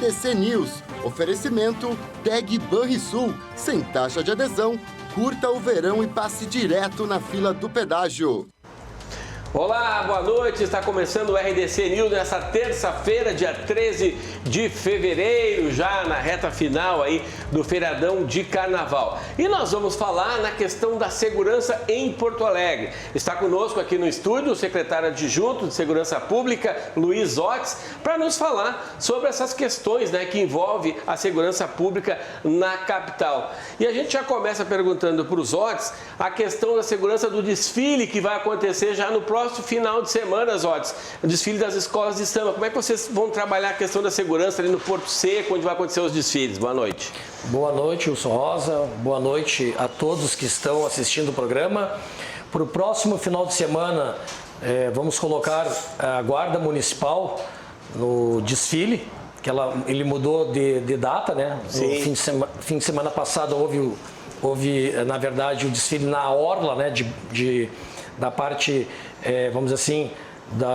RDC News. Oferecimento Tag Banrisul. Sem taxa de adesão, curta o verão e passe direto na fila do pedágio. Olá, boa noite. Está começando o RDC News nessa terça-feira, dia 13 de fevereiro, já na reta final aí do feriadão de carnaval. E nós vamos falar na questão da segurança em Porto Alegre. Está conosco aqui no estúdio o secretário adjunto de Segurança Pública, Luiz Otis, para nos falar sobre essas questões, né, que envolvem a segurança pública na capital. E a gente já começa perguntando para os Otis a questão da segurança do desfile que vai acontecer já no próximo final de semana, Otis, o desfile das escolas de samba. Como é que vocês vão trabalhar a questão da segurança ali no Porto Seco, onde vai acontecer os desfiles? Boa noite. Boa noite, Wilson Rosa. Boa noite a todos que estão assistindo o programa. Para o próximo final de semana, vamos colocar a Guarda Municipal no desfile, que ele mudou de data, né? No fim de semana passado houve, na verdade, o desfile na orla, né? Da parte, vamos dizer assim,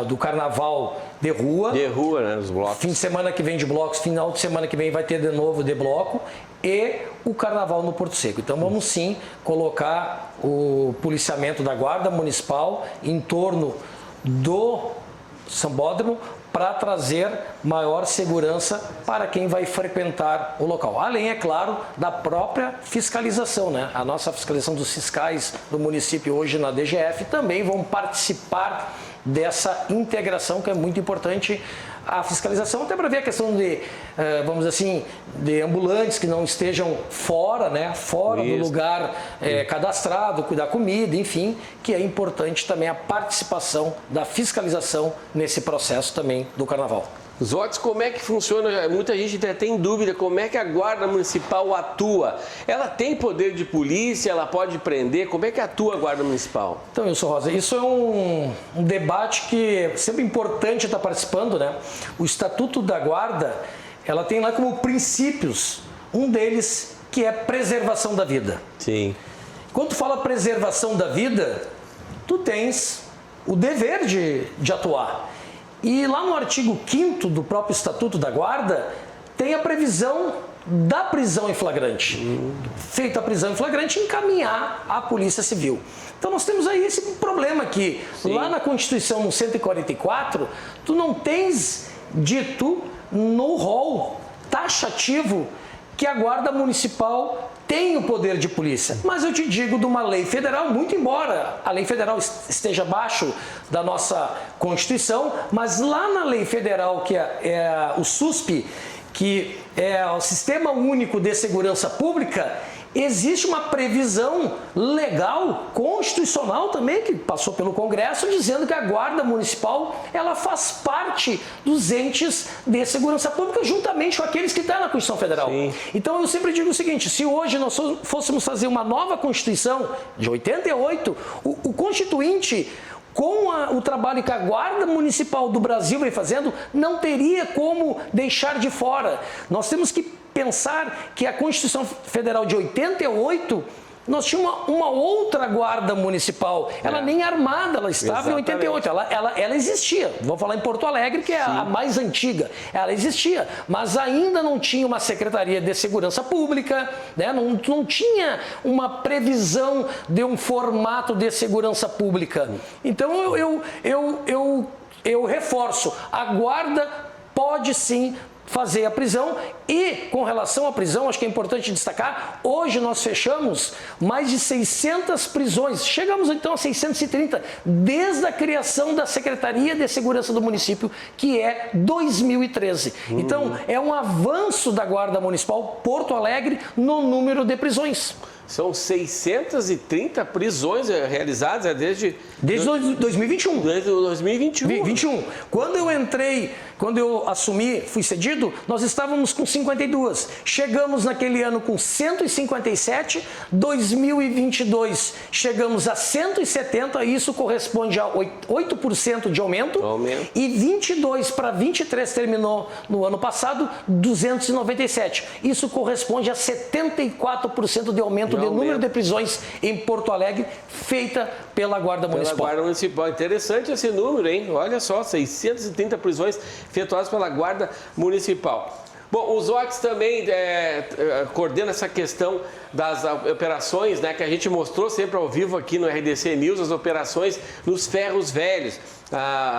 do carnaval de rua. De rua, né? Os blocos. Fim de semana que vem de blocos, final de semana que vem vai ter de novo de bloco e o carnaval no Porto Seco. Então vamos sim colocar o policiamento da Guarda Municipal em torno do Sambódromo para trazer maior segurança para quem vai frequentar o local. Além, é claro, da própria fiscalização, né? A nossa fiscalização dos fiscais do município hoje na DGF também vão participar dessa integração que é muito importante. A fiscalização até para ver a questão de, vamos dizer assim, de ambulantes que não estejam fora, né? Fora do lugar cadastrado, cuidar da comida, enfim, que é importante também a participação da fiscalização nesse processo também do carnaval. Zotes, como é que funciona? Muita gente até tem dúvida como é que a Guarda Municipal atua. Ela tem poder de polícia, ela pode prender? Como é que atua a Guarda Municipal? Então, Wilson Rosa, isso é um debate que é sempre importante estar participando, né? O Estatuto da Guarda, ela tem lá como princípios, um deles que é preservação da vida. Sim. Quando tu fala preservação da vida, tu tens o dever de atuar. E lá no artigo 5º do próprio Estatuto da Guarda, tem a previsão da prisão em flagrante. Feita a prisão em flagrante, encaminhar à Polícia Civil. Então nós temos aí esse problema que lá na Constituição, no 144, tu não tens dito no rol taxativo que a Guarda Municipal tem o poder de polícia. Mas eu te digo de uma lei federal, muito embora a lei federal esteja abaixo da nossa Constituição, mas lá na lei federal, que é o SUSP, que é o Sistema Único de Segurança Pública, existe uma previsão legal, constitucional também, que passou pelo Congresso, dizendo que a Guarda Municipal ela faz parte dos entes de segurança pública, juntamente com aqueles que estão na Constituição Federal. Sim. Então eu sempre digo o seguinte, se hoje nós fôssemos fazer uma nova Constituição de 88, o Constituinte, com o trabalho que a Guarda Municipal do Brasil vem fazendo, não teria como deixar de fora. Nós temos que pensar que a Constituição Federal de 88, nós tínhamos uma outra Guarda Municipal. Ela nem armada, ela estava em 88. Ela existia. Vou falar em Porto Alegre, que é a mais antiga. Ela existia, mas ainda não tinha uma Secretaria de Segurança Pública, né? Não tinha uma previsão de um formato de segurança pública. Então eu reforço, a Guarda pode sim fazer a prisão e, com relação à prisão, acho que é importante destacar, hoje nós fechamos mais de 600 prisões, chegamos então a 630, desde a criação da Secretaria de Segurança do município, que é 2013. Então, é um avanço da Guarda Municipal Porto Alegre no número de prisões. São 630 prisões realizadas desde 2021. Desde 2021. Quando eu assumi, fui cedido, nós estávamos com 52. Chegamos naquele ano com 157. 2022 chegamos a 170. Isso corresponde a 8% de aumento. E 22 para 23 terminou no ano passado, 297. Isso corresponde a 74% de aumento de número de prisões em Porto Alegre, feita pela Guarda Municipal. Pela Guarda Municipal. Interessante esse número, hein? Olha só, 630 prisões efetuadas pela Guarda Municipal. Bom, os OTS também coordenam essa questão das operações, né, que a gente mostrou sempre ao vivo aqui no RDC News, as operações nos ferros velhos.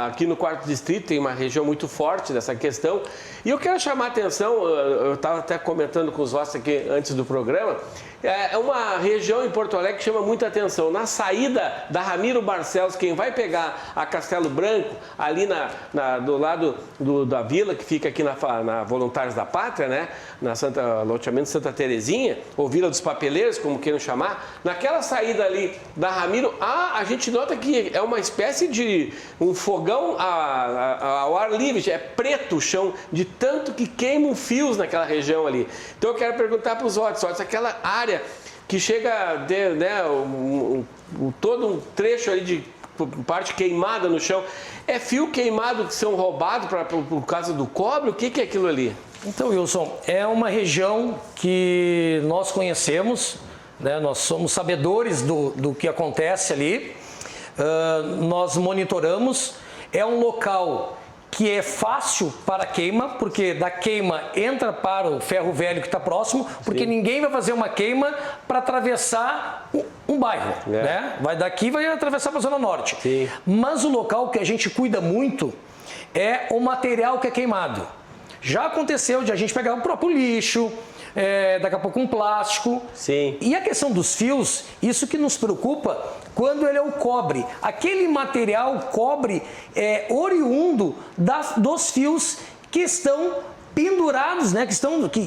Aqui no 4º Distrito tem uma região muito forte dessa questão. E eu quero chamar a atenção, eu estava até comentando com os OTS aqui antes do programa, é uma região em Porto Alegre que chama muita atenção. Na saída da Ramiro Barcelos, quem vai pegar a Castelo Branco, ali do lado da vila, que fica aqui na Voluntários da Pátria, né? Na loteamento Santa Terezinha, ou Vila dos Papeleiros, como queiram chamar, naquela saída ali da Ramiro, a gente nota que é uma espécie de um fogão ao ar livre, é preto o chão, de tanto que queimam fios naquela região ali. Então eu quero perguntar para os OTS, aquela área que chega a ter, né, todo um trecho ali de parte queimada no chão, é fio queimado que são roubados por causa do cobre? O que é aquilo ali? Então, Wilson, é uma região que nós conhecemos, né, nós somos sabedores do que acontece ali, nós monitoramos, é um local que é fácil para queima, porque da queima entra para o ferro velho que está próximo, porque ninguém vai fazer uma queima para atravessar um bairro, né? Vai daqui e vai atravessar para a Zona Norte. Sim. Mas o local que a gente cuida muito é o material que é queimado. Já aconteceu de a gente pegar o próprio lixo, daqui a pouco um plástico. Sim. E a questão dos fios, isso que nos preocupa quando ele é o cobre. Aquele material cobre é oriundo dos fios que estão pendurados, né?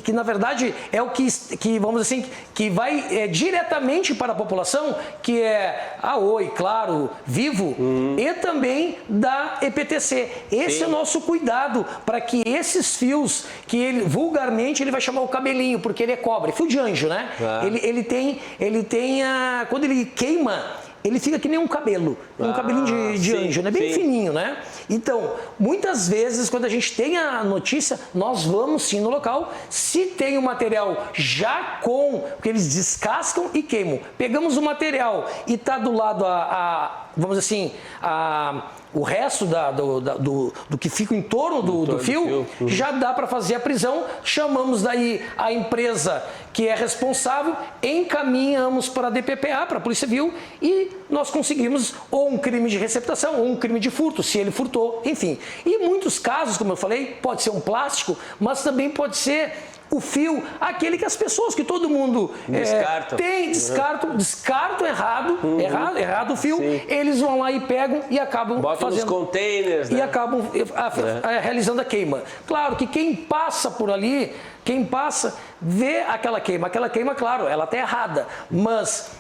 Que na verdade é o que vamos dizer assim, que vai diretamente para a população, que é a Oi, Claro, Vivo e também da EPTC. Esse é o nosso cuidado para que esses fios, que ele vulgarmente ele vai chamar o cabelinho, porque ele é cobre, fio de anjo, né? Ele tem quando ele queima, ele fica que nem um cabelo, um cabelinho de anjo, né? Bem fininho, né? Então, muitas vezes, quando a gente tem a notícia, nós vamos sim no local. Se tem o material já porque eles descascam e queimam. Pegamos o material e está do lado vamos dizer assim, o resto do que fica em torno do fio, já dá para fazer a prisão. Chamamos daí a empresa que é responsável, encaminhamos para a DPPA, para a Polícia Civil, e nós conseguimos ou um crime de receptação ou um crime de furto, se ele furtou, enfim. E em muitos casos, como eu falei, pode ser um plástico, mas também pode ser o fio, aquele que as pessoas, que todo mundo descartam errado o fio, eles vão lá e pegam e acabam fazendo nos containers, né? E acabam realizando a queima. Claro que quem passa por ali, vê aquela queima, claro, ela está errada, mas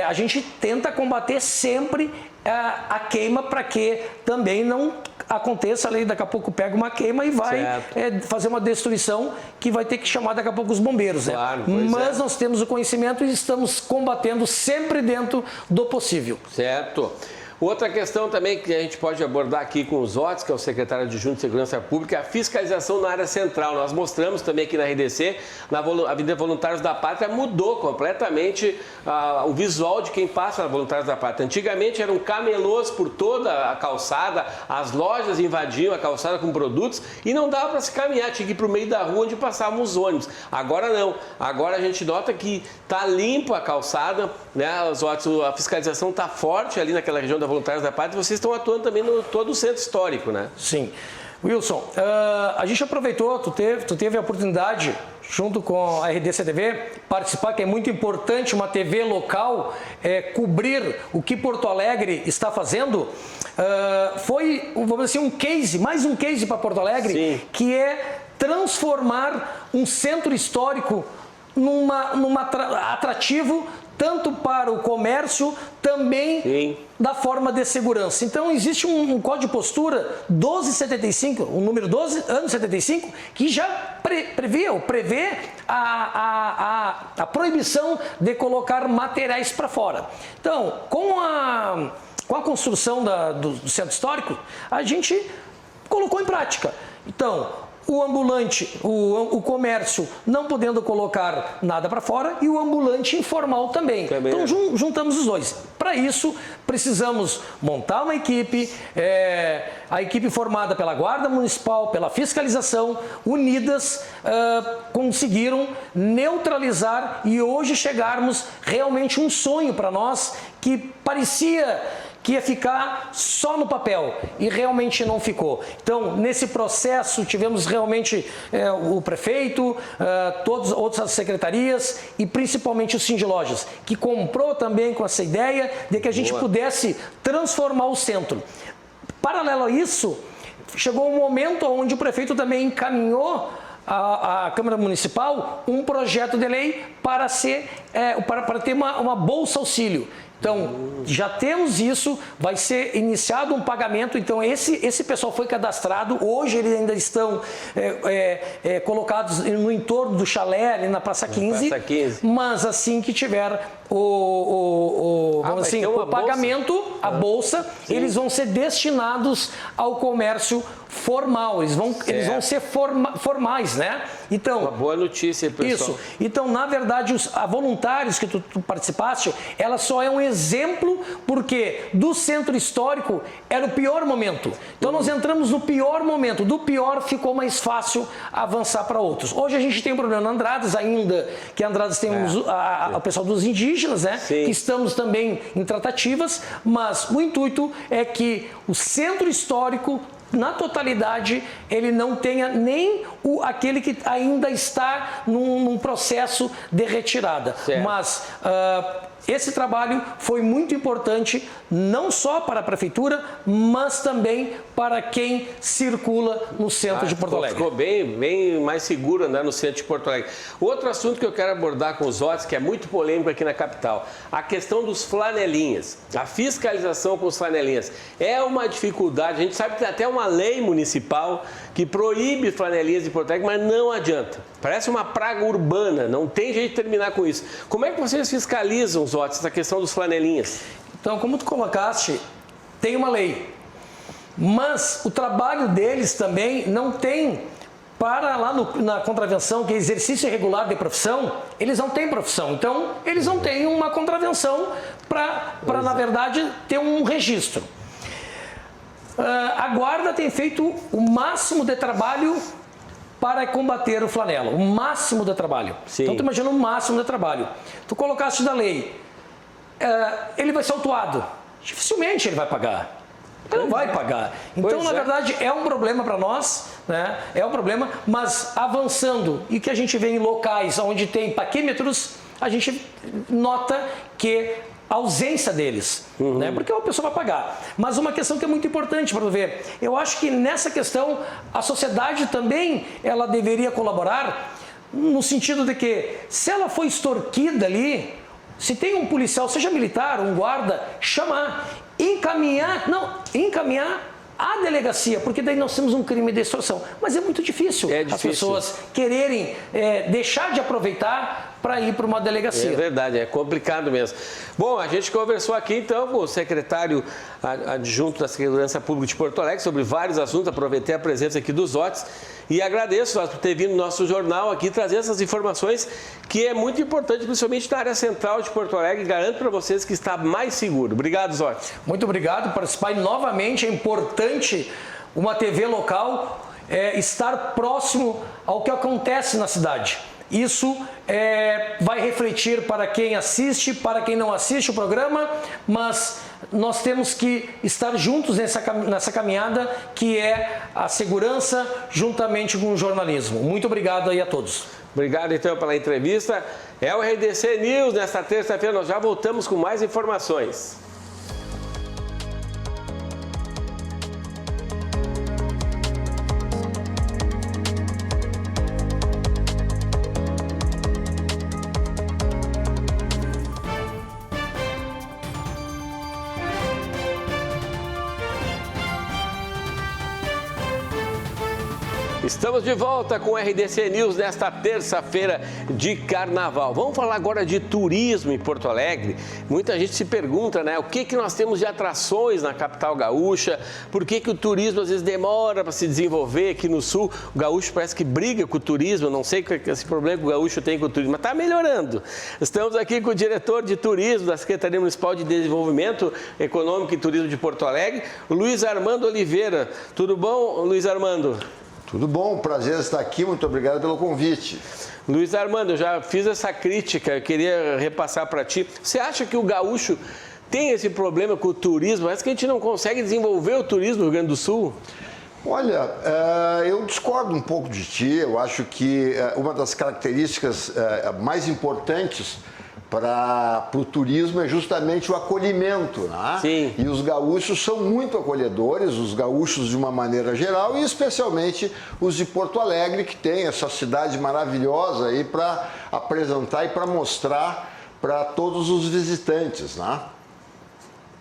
a gente tenta combater sempre a queima para que também não aconteça ali, daqui a pouco pega uma queima e vai fazer uma destruição que vai ter que chamar daqui a pouco os bombeiros. Claro, mas nós temos o conhecimento e estamos combatendo sempre dentro do possível. Certo. Outra questão também que a gente pode abordar aqui com os OTS, que é o secretário adjunto de Segurança Pública, é a fiscalização na área central. Nós mostramos também aqui na RDC, na Avenida Voluntários da Pátria, mudou completamente o visual de quem passa na Voluntários da Pátria. Antigamente eram camelôs por toda a calçada, as lojas invadiam a calçada com produtos e não dava para se caminhar, tinha que ir para o meio da rua onde passavam os ônibus. Agora não, agora a gente nota que está limpa a calçada, né? Os OTS, a fiscalização está forte ali naquela região da Voluntários da Pátria, vocês estão atuando também no todo o centro histórico, né? Sim. Wilson, a gente aproveitou, tu teve a oportunidade, junto com a RDC TV, participar, que é muito importante, uma TV local, cobrir o que Porto Alegre está fazendo. Foi, vamos dizer assim, mais um case para Porto Alegre, sim, que é transformar um centro histórico numa atrativo, tanto para o comércio, também sim, da forma de segurança. Então, existe um código de postura 1275, o número 12, ano 75, que já prevê a proibição de colocar materiais para fora. Então, com a construção do centro histórico, a gente colocou em prática. Então, o ambulante, o comércio não podendo colocar nada para fora e o ambulante informal também. Então juntamos os dois. Para isso, precisamos montar uma equipe, a equipe formada pela Guarda Municipal, pela fiscalização, unidas, conseguiram neutralizar e hoje chegarmos realmente um sonho para nós que parecia que ia ficar só no papel e realmente não ficou. Então, nesse processo, tivemos realmente o prefeito, todas as outras secretarias e principalmente o Sindilojas, que comprou também com essa ideia de que a gente pudesse transformar o centro. Paralelo a isso, chegou um momento onde o prefeito também encaminhou à Câmara Municipal um projeto de lei para ter uma bolsa auxílio. Então, já temos isso, vai ser iniciado um pagamento, então esse pessoal foi cadastrado, hoje eles ainda estão colocados no entorno do chalé, ali na Praça 15, mas assim que tiver o pagamento, a bolsa, eles vão ser destinados ao comércio formal, eles vão ser formais, né? Então, uma boa notícia, pessoal. Isso. Então, na verdade, os voluntários que tu participaste, ela só é um exemplo, porque do centro histórico era o pior momento. Então, nós entramos no pior momento. Do pior ficou mais fácil avançar para outros. Hoje a gente tem um problema na Andradas ainda, que Andradas temos o pessoal dos indígenas, né? Sim. Que estamos também em tratativas, mas o intuito é que o centro histórico, na totalidade, ele não tenha nem aquele que ainda está num processo de retirada. Certo. Mas esse trabalho foi muito importante, não só para a Prefeitura, mas também para quem circula no centro de Porto Alegre. Ficou bem mais seguro andar no centro de Porto Alegre. Outro assunto que eu quero abordar com os Otis, que é muito polêmico aqui na capital, a questão dos flanelinhas, a fiscalização com os flanelinhas. É uma dificuldade, a gente sabe que tem até uma lei municipal que proíbe flanelinhas em Porto Alegre, mas não adianta. Parece uma praga urbana, não tem jeito de terminar com isso. Como é que vocês fiscalizam, os Otis, essa questão dos flanelinhas? Então, como tu colocaste, tem uma lei, mas o trabalho deles também não tem, para lá na contravenção, que é exercício irregular de profissão, eles não têm profissão, então eles não têm uma contravenção para na verdade, ter um registro. A Guarda tem feito o máximo de trabalho para combater o flanelo, o máximo de trabalho. Sim. Então, tu imagina o máximo de trabalho. Tu colocaste da lei, ele vai ser autuado. Dificilmente ele vai pagar. Ele não vai pagar. Então, na verdade, é um problema para nós, né? É um problema, mas avançando, e que a gente vê em locais onde tem paquímetros, a gente nota que a ausência deles, né? Porque a pessoa vai pagar. Mas uma questão que é muito importante para ver, eu acho que nessa questão a sociedade também ela deveria colaborar no sentido de que se ela foi extorquida ali, se tem um policial, seja militar, um guarda, chamar, encaminhar à delegacia, porque daí nós temos um crime de extorsão. Mas é muito difícil, as pessoas quererem deixar de aproveitar para ir para uma delegacia. É verdade, é complicado mesmo. Bom, a gente conversou aqui então com o secretário adjunto da Segurança Pública de Porto Alegre sobre vários assuntos, aproveitei a presença aqui dos Otis e agradeço por ter vindo no nosso jornal aqui trazer essas informações que é muito importante, principalmente na área central de Porto Alegre, e garanto para vocês que está mais seguro. Obrigado, Otis. Muito obrigado por participar novamente, é importante uma TV local estar próximo ao que acontece na cidade. Isso vai refletir para quem assiste, para quem não assiste o programa, mas nós temos que estar juntos nessa caminhada que é a segurança juntamente com o jornalismo. Muito obrigado aí a todos. Obrigado então pela entrevista. É o RDC News. Nesta terça-feira nós já voltamos com mais informações. Estamos de volta com o RDC News nesta terça-feira de carnaval. Vamos falar agora de turismo em Porto Alegre. Muita gente se pergunta, né, o que nós temos de atrações na capital gaúcha, por que o turismo às vezes demora para se desenvolver aqui no sul. O gaúcho parece que briga com o turismo, não sei qual é esse problema que o gaúcho tem com o turismo, mas está melhorando. Estamos aqui com o diretor de turismo da Secretaria Municipal de Desenvolvimento Econômico e Turismo de Porto Alegre, o Luiz Armando Oliveira. Tudo bom, Luiz Armando? Tudo bom, prazer estar aqui, muito obrigado pelo convite. Luiz Armando, eu já fiz essa crítica, eu queria repassar para ti. Você acha que o gaúcho tem esse problema com o turismo? Parece que a gente não consegue desenvolver o turismo no Rio Grande do Sul? Olha, eu discordo um pouco de ti. Eu acho que uma das características mais importantes para o turismo é justamente o acolhimento, né? Sim. E os gaúchos são muito acolhedores, os gaúchos de uma maneira geral e especialmente os de Porto Alegre, que tem essa cidade maravilhosa aí para apresentar e para mostrar para todos os visitantes, né?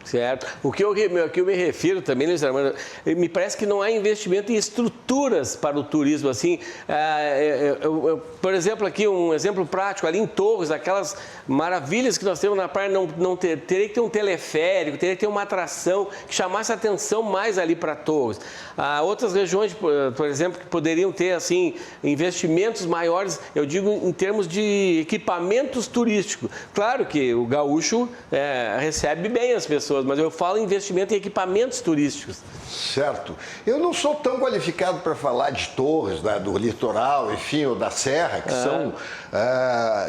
Certo. O que eu me refiro também, Luiz Armando, me parece que não há investimento em estruturas para o turismo, assim. Por exemplo, aqui um exemplo prático, ali em Torres, aquelas maravilhas que nós temos na praia, teria que ter um teleférico, teria que ter uma atração que chamasse a atenção mais ali para Torres. Outras regiões, por exemplo, que poderiam ter, assim, investimentos maiores, eu digo em termos de equipamentos turísticos. Claro que o gaúcho recebe bem as pessoas, mas eu falo em investimento em equipamentos turísticos. Certo. Eu não sou tão qualificado para falar de Torres, né, do litoral, enfim, ou da Serra, que são,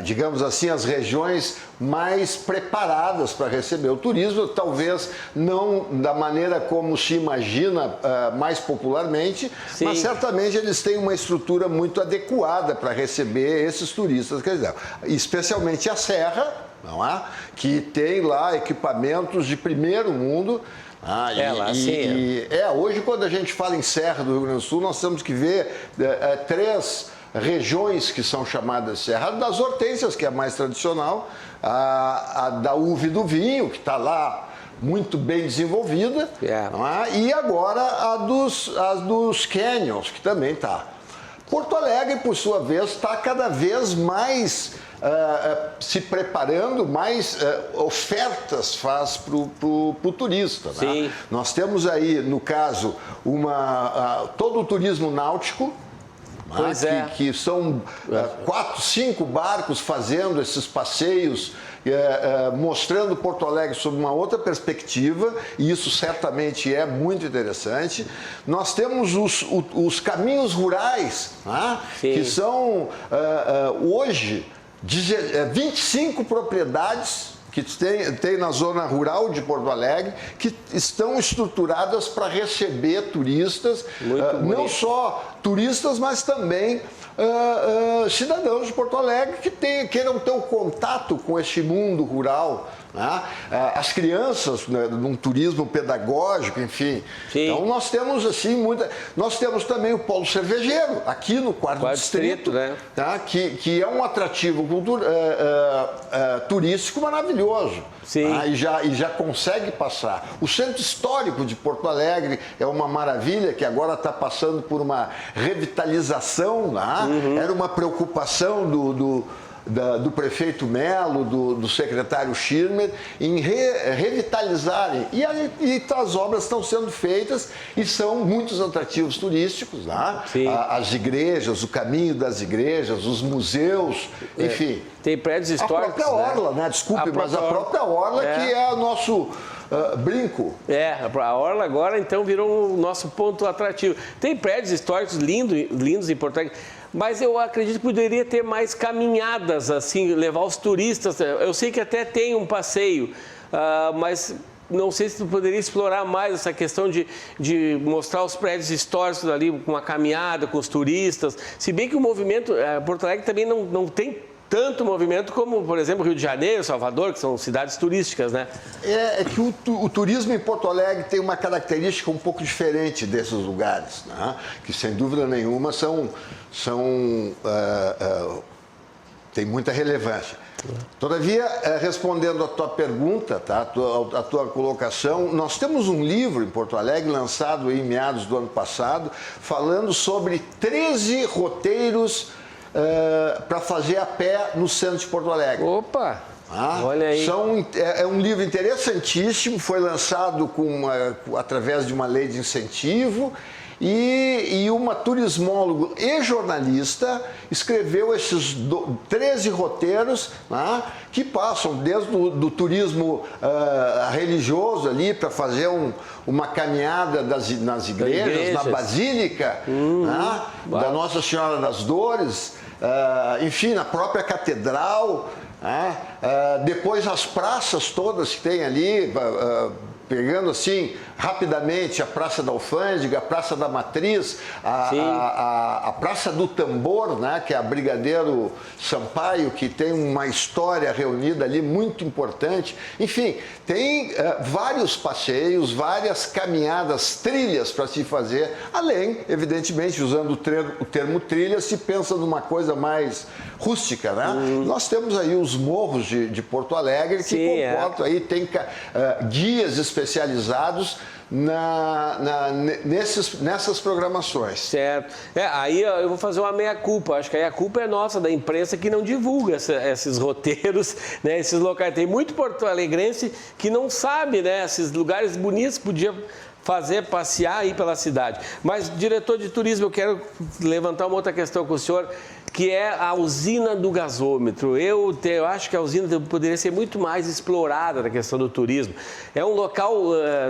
digamos assim, as regiões mais preparadas para receber o turismo, talvez não da maneira como se imagina mais popularmente, Sim. Mas certamente eles têm uma estrutura muito adequada para receber esses turistas, quer dizer, especialmente a Serra, não é? Que tem lá equipamentos de primeiro mundo. Hoje, quando a gente fala em Serra do Rio Grande do Sul, nós temos que ver três regiões que são chamadas Serra das Hortênsias, que é a mais tradicional, a da uva e do vinho, que está lá muito bem desenvolvida, e agora a dos canyons, que também está. Porto Alegre, por sua vez, está cada vez mais se preparando, mais ofertas faz para o turista. Né? Nós temos aí, no caso, todo o turismo náutico, que são 4, 5 barcos fazendo esses passeios, mostrando Porto Alegre sob uma outra perspectiva, e isso certamente é muito interessante. Nós temos os caminhos rurais, que são hoje 25 propriedades que tem na zona rural de Porto Alegre, que estão estruturadas para receber turistas, não só turistas, mas também cidadãos de Porto Alegre que queiram ter um contato com este mundo rural, né? As crianças, né, num turismo pedagógico, enfim. Sim. Então nós temos assim nós temos também o polo cervejeiro aqui no quarto distrito, né? Tá? Que é um atrativo turístico maravilhoso. Sim. E já consegue passar. O centro histórico de Porto Alegre é uma maravilha, que agora está passando por uma revitalização, né? Era uma preocupação do prefeito Melo, do secretário Schirmer, em revitalizarem. E as obras estão sendo feitas e são muitos atrativos turísticos, né? As igrejas, o caminho das igrejas, os museus, enfim. Tem prédios históricos. A própria Orla, né? Desculpe, mas a própria Orla que é o nosso brinco. A Orla agora então virou o nosso ponto atrativo. Tem prédios históricos lindos em Porto Alegre. Mas eu acredito que poderia ter mais caminhadas, assim, levar os turistas. Eu sei que até tem um passeio, mas não sei se tu poderia explorar mais essa questão de mostrar os prédios históricos ali com uma caminhada, com os turistas. Se bem que o movimento, Porto Alegre também não tem tanto movimento como, por exemplo, Rio de Janeiro, Salvador, que são cidades turísticas, né? É que o turismo em Porto Alegre tem uma característica um pouco diferente desses lugares, né? Que sem dúvida nenhuma tem muita relevância. Todavia, respondendo à tua pergunta, tá? a tua colocação, nós temos um livro em Porto Alegre, lançado em meados do ano passado, falando sobre 13 roteiros para fazer a pé no centro de Porto Alegre. Opa! Olha aí. É um livro interessantíssimo, foi lançado através de uma lei de incentivo e uma turismólogo e jornalista escreveu esses 13 roteiros, né, que passam desde do turismo religioso ali para fazer uma caminhada nas igrejas, na Basílica, né, da Nossa Senhora das Dores, enfim, na própria catedral. Depois as praças todas que tem ali, pegando assim rapidamente a Praça da Alfândega, a Praça da Matriz, a Praça do Tambor, né, que é a Brigadeiro Sampaio, que tem uma história reunida ali muito importante. Enfim, tem vários passeios, várias caminhadas, trilhas para se fazer, além, evidentemente, usando o termo trilha, se pensa numa coisa mais rústica, né? Nós temos aí os morros de Porto Alegre, que comportam aí, tem guias especializados nessas programações. Certo. Aí eu vou fazer uma meia-culpa. Acho que aí a culpa é nossa, da imprensa, que não divulga esses roteiros, né, esses locais. Tem muito porto-alegrense que não sabe, né, esses lugares bonitos, podia passear aí pela cidade. Mas, diretor de turismo, eu quero levantar uma outra questão com o senhor, que é a usina do gasômetro. Eu acho que a usina poderia ser muito mais explorada na questão do turismo. É um local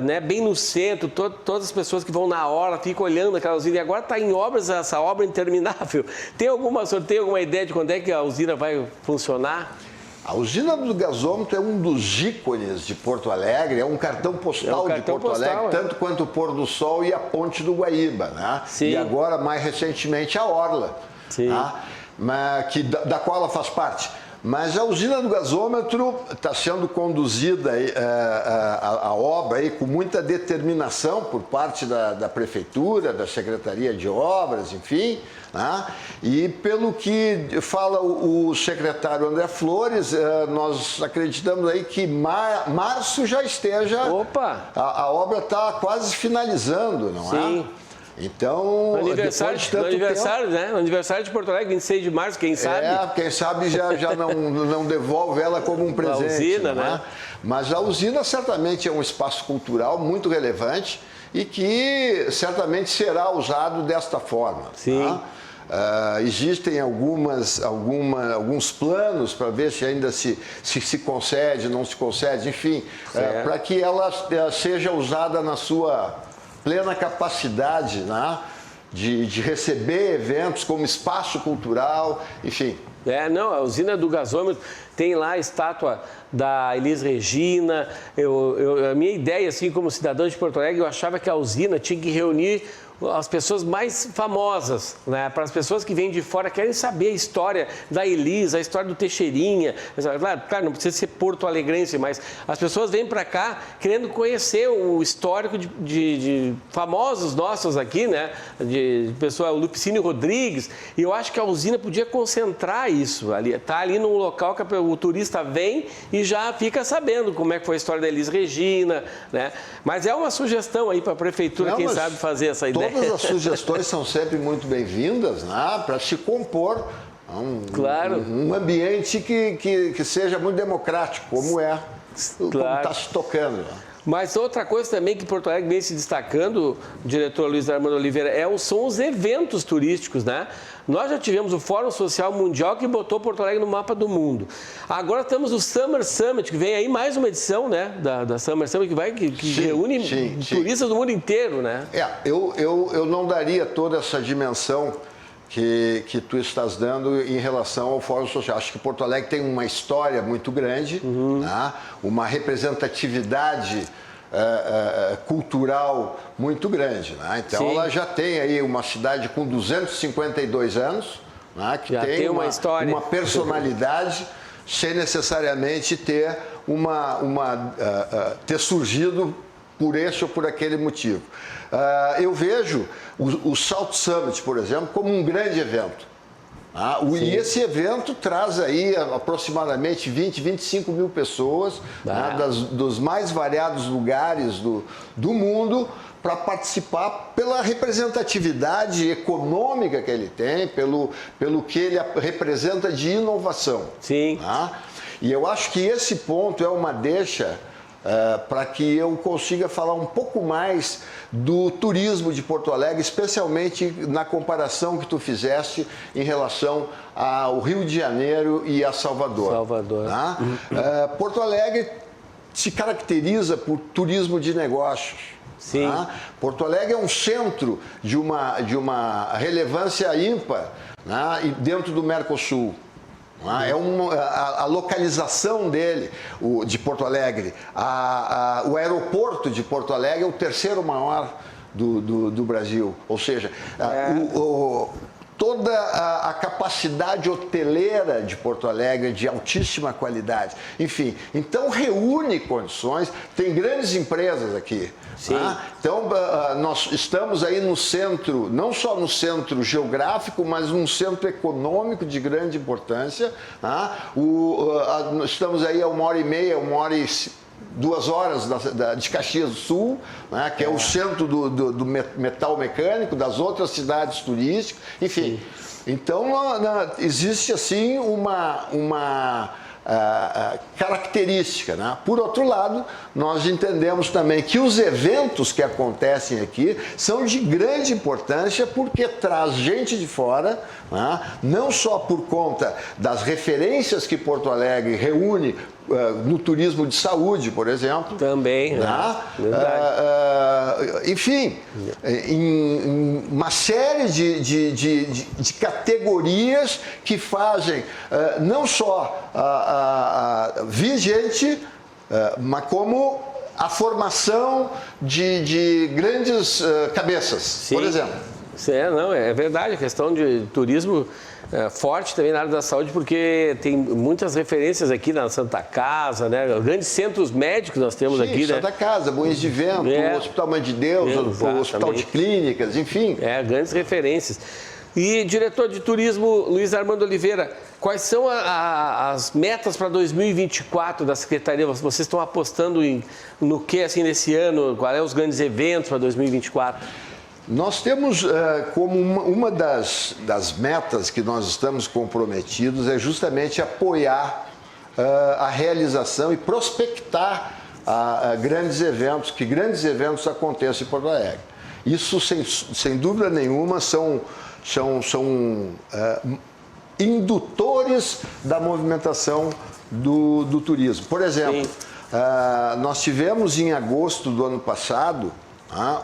né, bem no centro, todas as pessoas que vão na hora ficam olhando aquela usina, e agora está em obras, essa obra interminável. Tem alguma ideia de quando é que a usina vai funcionar? A usina do gasômetro é um dos ícones de Porto Alegre, é um cartão postal de Porto Alegre, tanto quanto o Pôr do Sol e a Ponte do Guaíba, né? Sim. E agora, mais recentemente, a Orla, tá? Da qual ela faz parte. Mas a usina do gasômetro está sendo conduzida, a obra aí, com muita determinação por parte da Prefeitura, da Secretaria de Obras, enfim. Né? E pelo que fala o secretário André Flores, nós acreditamos aí que março já esteja... Opa! A obra está quase finalizando, não é? Sim. Então, no aniversário, né? No aniversário de Porto Alegre, 26 de março, quem sabe? Quem sabe já não devolve ela como um presente. A usina, né? Mas a usina certamente é um espaço cultural muito relevante e que certamente será usado desta forma. Sim. Tá? Existem alguns planos para ver se ainda se concede, não se concede, enfim, para que ela seja usada na sua plena capacidade, né, de receber eventos como espaço cultural, enfim. A usina do gasômetro tem lá a estátua da Elis Regina. A minha ideia, assim, como cidadão de Porto Alegre, eu achava que a usina tinha que reunir as pessoas mais famosas, né? Para as pessoas que vêm de fora, querem saber a história da Elis, a história do Teixeirinha. Claro, não precisa ser porto-alegrense, mas as pessoas vêm para cá querendo conhecer o histórico de famosos nossos aqui, né? De pessoa, o Lupicínio Rodrigues. E eu acho que a usina podia concentrar isso ali. Tá ali num local que o turista vem e já fica sabendo como é que foi a história da Elis Regina, né? Mas é uma sugestão aí para a prefeitura, quem sabe, fazer essa ideia. Todas as sugestões são sempre muito bem-vindas, né, para se compor um ambiente que seja muito democrático, como está se tocando. Mas outra coisa também que Porto Alegre vem se destacando, o diretor Luiz Armando Oliveira, são os eventos turísticos, né? Nós já tivemos o Fórum Social Mundial que botou Porto Alegre no mapa do mundo. Agora temos o Summer Summit, que vem aí mais uma edição, né, da Summer Summit, que reúne turistas do mundo inteiro, né? Eu não daria toda essa dimensão que tu estás dando em relação ao Fórum Social. Acho que Porto Alegre tem uma história muito grande, né? Uma representatividade cultural muito grande. Né? Então, ela já tem aí uma cidade com 252 anos, né? Que tem uma história, uma personalidade, sem necessariamente ter ter surgido por esse ou por aquele motivo. Eu vejo o Salt Summit, por exemplo, como um grande evento. E esse evento traz aí aproximadamente 20, 25 mil pessoas, né, dos mais variados lugares do mundo, para participar pela representatividade econômica que ele tem, pelo que ele representa de inovação. Sim. Tá? E eu acho que esse ponto é uma deixa para que eu consiga falar um pouco mais do turismo de Porto Alegre, especialmente na comparação que tu fizeste em relação ao Rio de Janeiro e a Salvador. Tá? Porto Alegre se caracteriza por turismo de negócios. Sim. Tá? Porto Alegre é um centro de uma relevância ímpar, né, dentro do Mercosul. A localização dele, de Porto Alegre, o aeroporto de Porto Alegre é o terceiro maior do Brasil. Ou seja, toda a capacidade hoteleira de Porto Alegre é de altíssima qualidade. Enfim, então reúne condições, tem grandes empresas aqui. Tá? Então, nós estamos aí no centro, não só no centro geográfico, mas num centro econômico de grande importância. Tá? Estamos aí a 1h30, 2 horas de Caxias do Sul, né, que é o centro do metal mecânico, das outras cidades turísticas, enfim. Então, existe assim uma característica. Né? Por outro lado, nós entendemos também que os eventos que acontecem aqui são de grande importância porque traz gente de fora, né? Não só por conta das referências que Porto Alegre reúne no turismo de saúde, por exemplo. Também, né? Enfim, em uma série de categorias que fazem não só vir gente, mas como a formação de grandes cabeças, por exemplo. É verdade, a questão de turismo forte também na área da saúde, porque tem muitas referências aqui na Santa Casa, né? Grandes centros médicos nós temos aqui, né? Santa Casa, Moinhos de Vento, o Hospital Mãe de Deus, o Hospital de Clínicas, enfim. Grandes referências. E, diretor de turismo, Luiz Armando Oliveira, quais são as metas para 2024 da Secretaria? Vocês estão apostando no que, assim, nesse ano? Quais são os grandes eventos para 2024? Nós temos como uma das metas que nós estamos comprometidos é justamente apoiar a realização e prospectar grandes eventos, que grandes eventos aconteçam em Porto Alegre. Isso, sem dúvida nenhuma, são indutores da movimentação do turismo. Por exemplo, nós tivemos em agosto do ano passado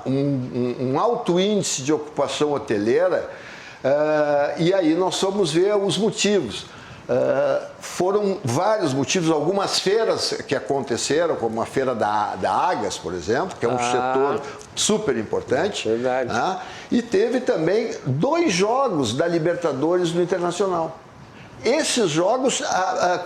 um alto índice de ocupação hoteleira, e aí nós fomos ver os motivos. Foram vários motivos, algumas feiras que aconteceram, como a feira da Agas, por exemplo, que é um setor super importante. Verdade. E teve também 2 jogos da Libertadores no Internacional. Esses jogos,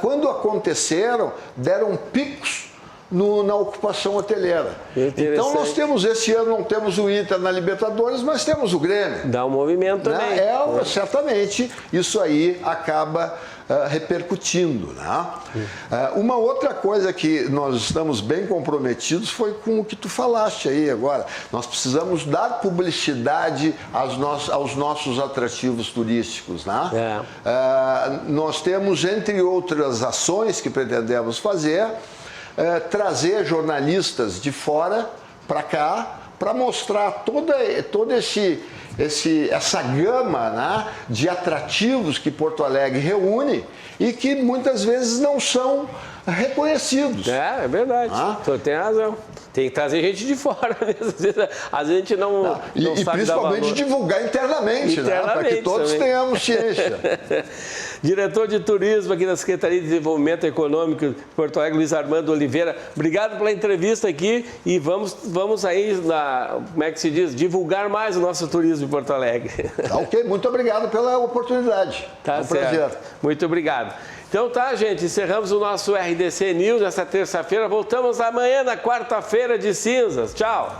quando aconteceram, deram picos na ocupação hoteleira. Então nós temos, esse ano não temos o Inter na Libertadores, mas temos o Grêmio. Dá um movimento também. Certamente isso aí acaba repercutindo. Né? Uma outra coisa que nós estamos bem comprometidos foi com o que tu falaste aí agora. Nós precisamos dar publicidade aos nossos atrativos turísticos. Né? Nós temos, entre outras ações que pretendemos fazer, trazer jornalistas de fora para cá para mostrar toda essa gama, né, de atrativos que Porto Alegre reúne e que muitas vezes não são reconhecidos. É verdade. Tu tem razão. Tem que trazer gente de fora mesmo. Às vezes a gente não sabe e principalmente divulgar internamente, né, para que todos tenhamos ciência. Diretor de Turismo aqui da Secretaria de Desenvolvimento Econômico de Porto Alegre, Luiz Armando Oliveira, obrigado pela entrevista aqui e vamos aí, como é que se diz, divulgar mais o nosso turismo em Porto Alegre. Ok, muito obrigado pela oportunidade. É um prazer. Muito obrigado. Então tá, gente, encerramos o nosso RDC News essa terça-feira. Voltamos amanhã na quarta-feira de cinzas. Tchau!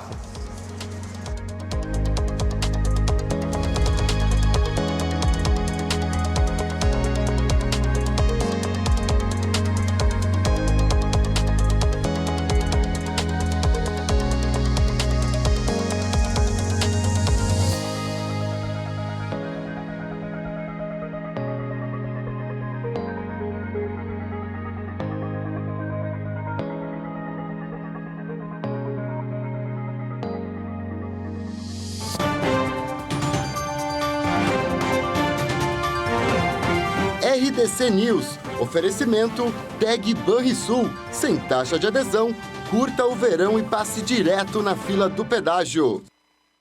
RDC News. Oferecimento Tag Banrisul. Sem taxa de adesão, curta o verão e passe direto na fila do pedágio.